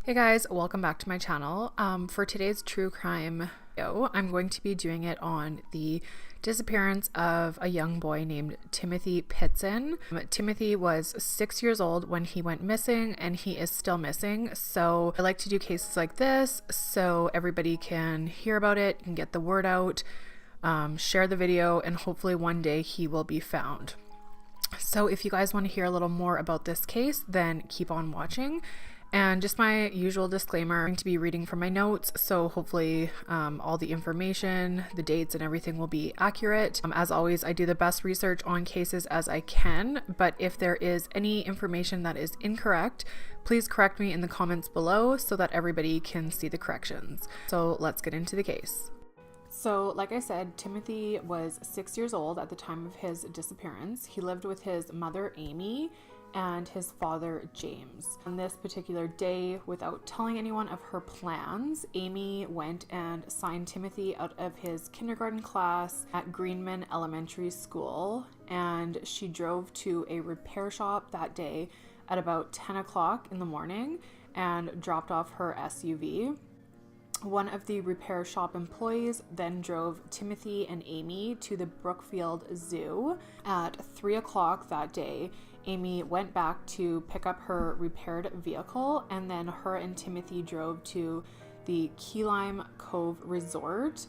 Hey guys, welcome back to my channel. For today's true crime video, I'm going to be doing it on the disappearance of a young boy named Timothy Pitzen. Timothy was 6 years old when he went missing, and he is still missing. So I like to do cases like this so everybody can hear about it and get the word out, share the video, and hopefully one day he will be found. So if you guys want to hear a little more about this case, then keep on watching. And just my usual disclaimer, I'm going to be reading from my notes, so hopefully all the information, the dates, and everything will be accurate. As always, I do the best research on cases as I can, but if there is any information that is incorrect, please correct me in the comments below so that everybody can see the corrections. So let's get into the case. So like I said, Timothy was 6 years old at the time of his disappearance. He lived with his mother, Amy, and his father, James. On this particular day, without telling anyone of her plans, Amy went and signed Timothy out of his kindergarten class at Greenman Elementary School, and she drove to a repair shop that day at about 10 o'clock in the morning and dropped off her SUV. One of the repair shop employees then drove Timothy and Amy to the Brookfield Zoo. At 3 o'clock that day, Amy went back to pick up her repaired vehicle, and then her and Timothy drove to the Key Lime Cove Resort.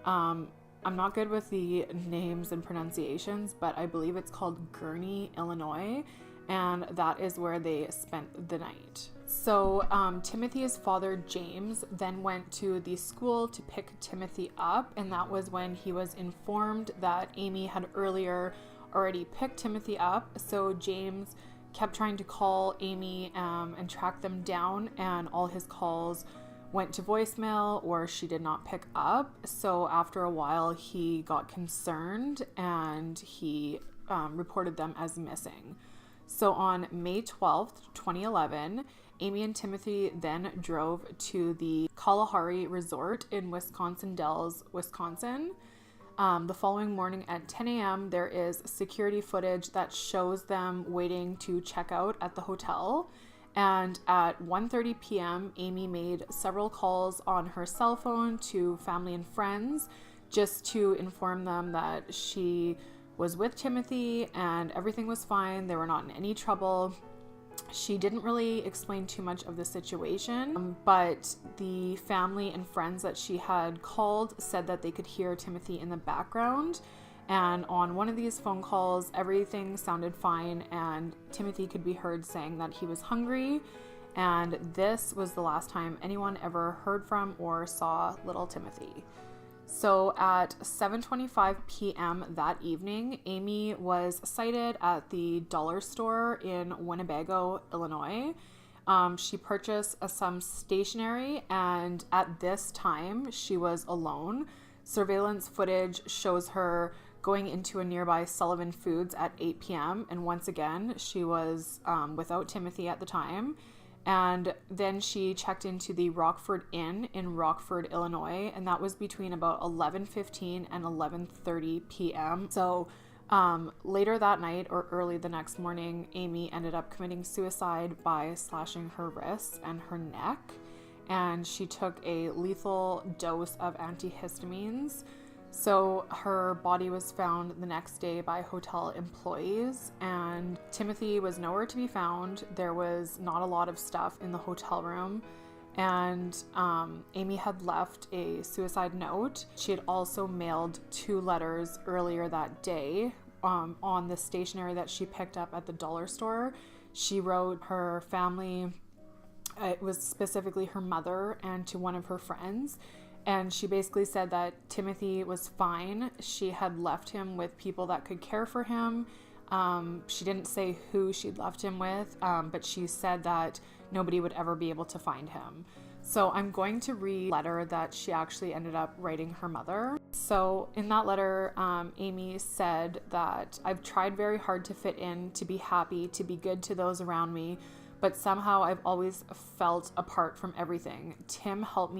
I'm not good with the names and pronunciations, but I believe it's called Gurnee, Illinois, and that is where they spent the night. So Timothy's father, James, then went to the school to pick Timothy up, and that was when he was informed that Amy had earlier already picked Timothy up. So James kept trying to call Amy and track them down, and all his calls went to voicemail or she did not pick up. So after a while he got concerned and he reported them as missing. So on May 12th, 2011, Amy and Timothy then drove to the Kalahari Resort in Wisconsin Dells, Wisconsin. The following morning at 10 a.m., there is security footage that shows them waiting to check out at the hotel. And at 1:30 p.m., Amy made several calls on her cell phone to family and friends just to inform them that she was with Timothy and everything was fine. They were not in any trouble. She didn't really explain too much of the situation, but the family and friends that she had called said that they could hear Timothy in the background. And on one of these phone calls, everything sounded fine and Timothy could be heard saying that he was hungry. And this was the last time anyone ever heard from or saw little Timothy. So at 7:25 p.m. that evening, Amy was sighted at the dollar store in Winnebago, Illinois. She purchased some stationery, and at this time she was alone. Surveillance footage shows her going into a nearby Sullivan Foods at 8 p.m. and once again she was without Timothy at the time. And then she checked into the Rockford Inn in Rockford, Illinois, and that was between about 11:15 and 11:30 p.m. So later that night or early the next morning, Amy ended up committing suicide by slashing her wrists and her neck, and she took a lethal dose of antihistamines. So her body was found the next day by hotel employees, and Timothy was nowhere to be found. There was not a lot of stuff in the hotel room, and Amy had left a suicide note. She had also mailed 2 letters earlier that day on the stationery that she picked up at the dollar store. She wrote her family, it was specifically her mother, and to one of her friends. And she basically said that Timothy was fine. She had left him with people that could care for him. She didn't say who she'd left him with, but she said that nobody would ever be able to find him. So I'm going to read a letter that she actually ended up writing her mother. So in that letter, Amy said that I've tried very hard to fit in, to be happy, to be good to those around me, but somehow I've always felt apart from everything. Tim helped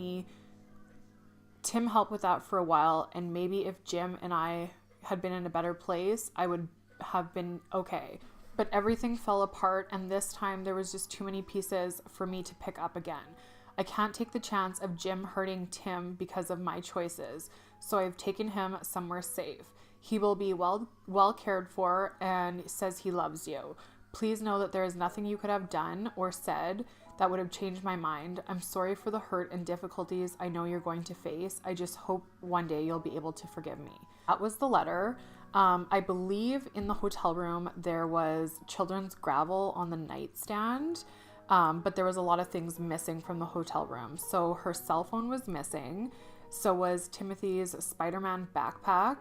with that for a while, and maybe if Jim and I had been in a better place, I would have been okay. But everything fell apart, and this time there was just too many pieces for me to pick up again. I can't take the chance of Jim hurting Tim because of my choices, so I've taken him somewhere safe. He will be well cared for and says he loves you. Please know that there is nothing you could have done or said that would have changed my mind. I'm sorry for the hurt and difficulties I know you're going to face. I just hope one day you'll be able to forgive me. That was the letter. I believe in the hotel room there was children's gravel on the nightstand, but there was a lot of things missing from the hotel room. So her cell phone was missing. So was Timothy's Spider-Man backpack.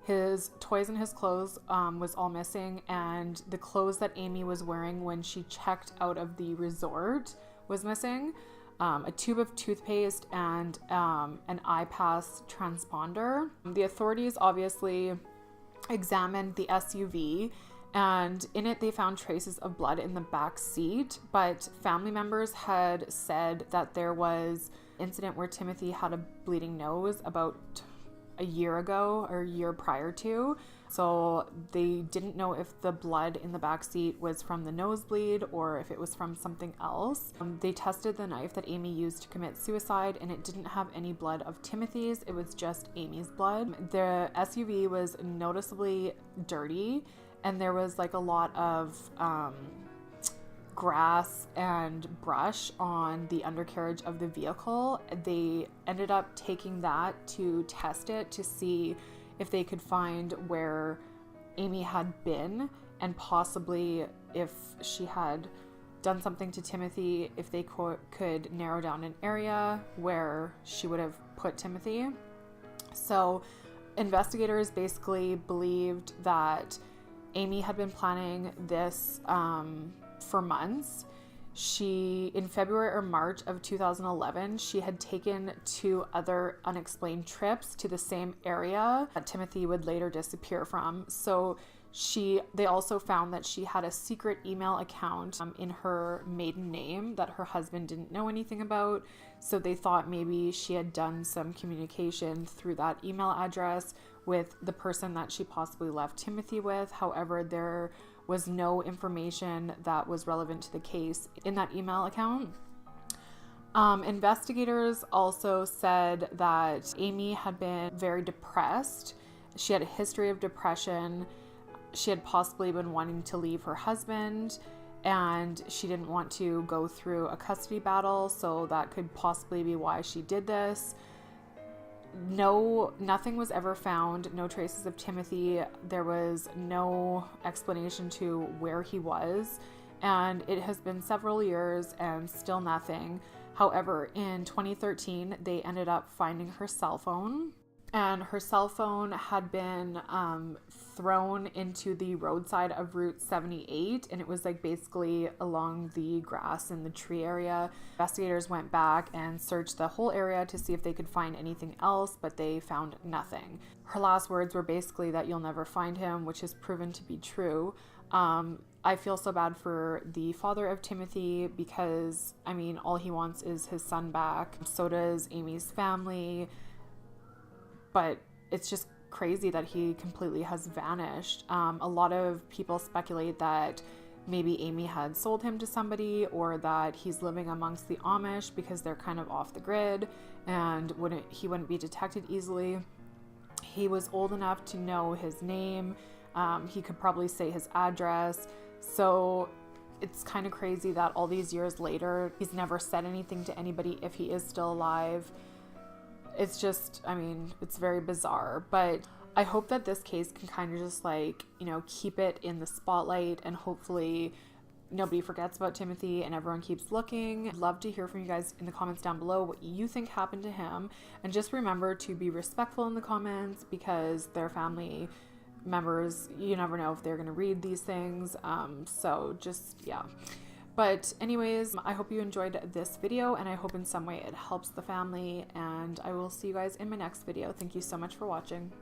His toys and his clothes was all missing, and the clothes that Amy was wearing when she checked out of the resort was missing. A tube of toothpaste and an iPass transponder. The authorities obviously examined the SUV, and in it they found traces of blood in the back seat, but family members had said that there was an incident where Timothy had a bleeding nose about a year ago or a year prior to, so they didn't know if the blood in the back seat was from the nosebleed or if it was from something else. They tested the knife that Amy used to commit suicide, and it didn't have any blood of Timothy's. It was just Amy's blood. The SUV was noticeably dirty, and there was like a lot of grass and brush on the undercarriage of the vehicle. They ended up taking that to test it to see if they could find where Amy had been, and possibly if she had done something to Timothy, if they could narrow down an area where she would have put Timothy. So investigators basically believed that Amy had been planning this for months. In February or March of 2011, she had taken 2 other unexplained trips to the same area that Timothy would later disappear from. So they also found that she had a secret email account in her maiden name that her husband didn't know anything about. So they thought maybe she had done some communication through that email address with the person that she possibly left Timothy with. However, there was no information that was relevant to the case in that email account. Investigators also said that Amy had been very depressed. She had a history of depression. She had possibly been wanting to leave her husband, and she didn't want to go through a custody battle, so that could possibly be why she did this. Nothing was ever found, no traces of Timothy. There was no explanation to where he was, and it has been several years and still nothing. However, in 2013, they ended up finding her cell phone, and her cell phone had been thrown into the roadside of Route 78, and it was like basically along the grass in the tree area. Investigators went back and searched the whole area to see if they could find anything else, but they found nothing. Her last words were basically that you'll never find him, which has proven to be true. I feel so bad for the father of Timothy because, I mean, all he wants is his son back. So does Amy's family. But it's just crazy that he completely has vanished. A lot of people speculate that maybe Amy had sold him to somebody, or that he's living amongst the Amish because they're kind of off the grid and he wouldn't be detected easily. He was old enough to know his name. He could probably say his address. So it's kind of crazy that all these years later, he's never said anything to anybody if he is still alive. It's just, I mean, it's very bizarre, but I hope that this case can kind of just like, you know, keep it in the spotlight, and hopefully nobody forgets about Timothy and everyone keeps looking. I'd love to hear from you guys in the comments down below what you think happened to him, and just remember to be respectful in the comments because they're family members. You never know if they're going to read these things. So just, yeah. But anyways, I hope you enjoyed this video, and I hope in some way it helps the family, and I will see you guys in my next video. Thank you so much for watching.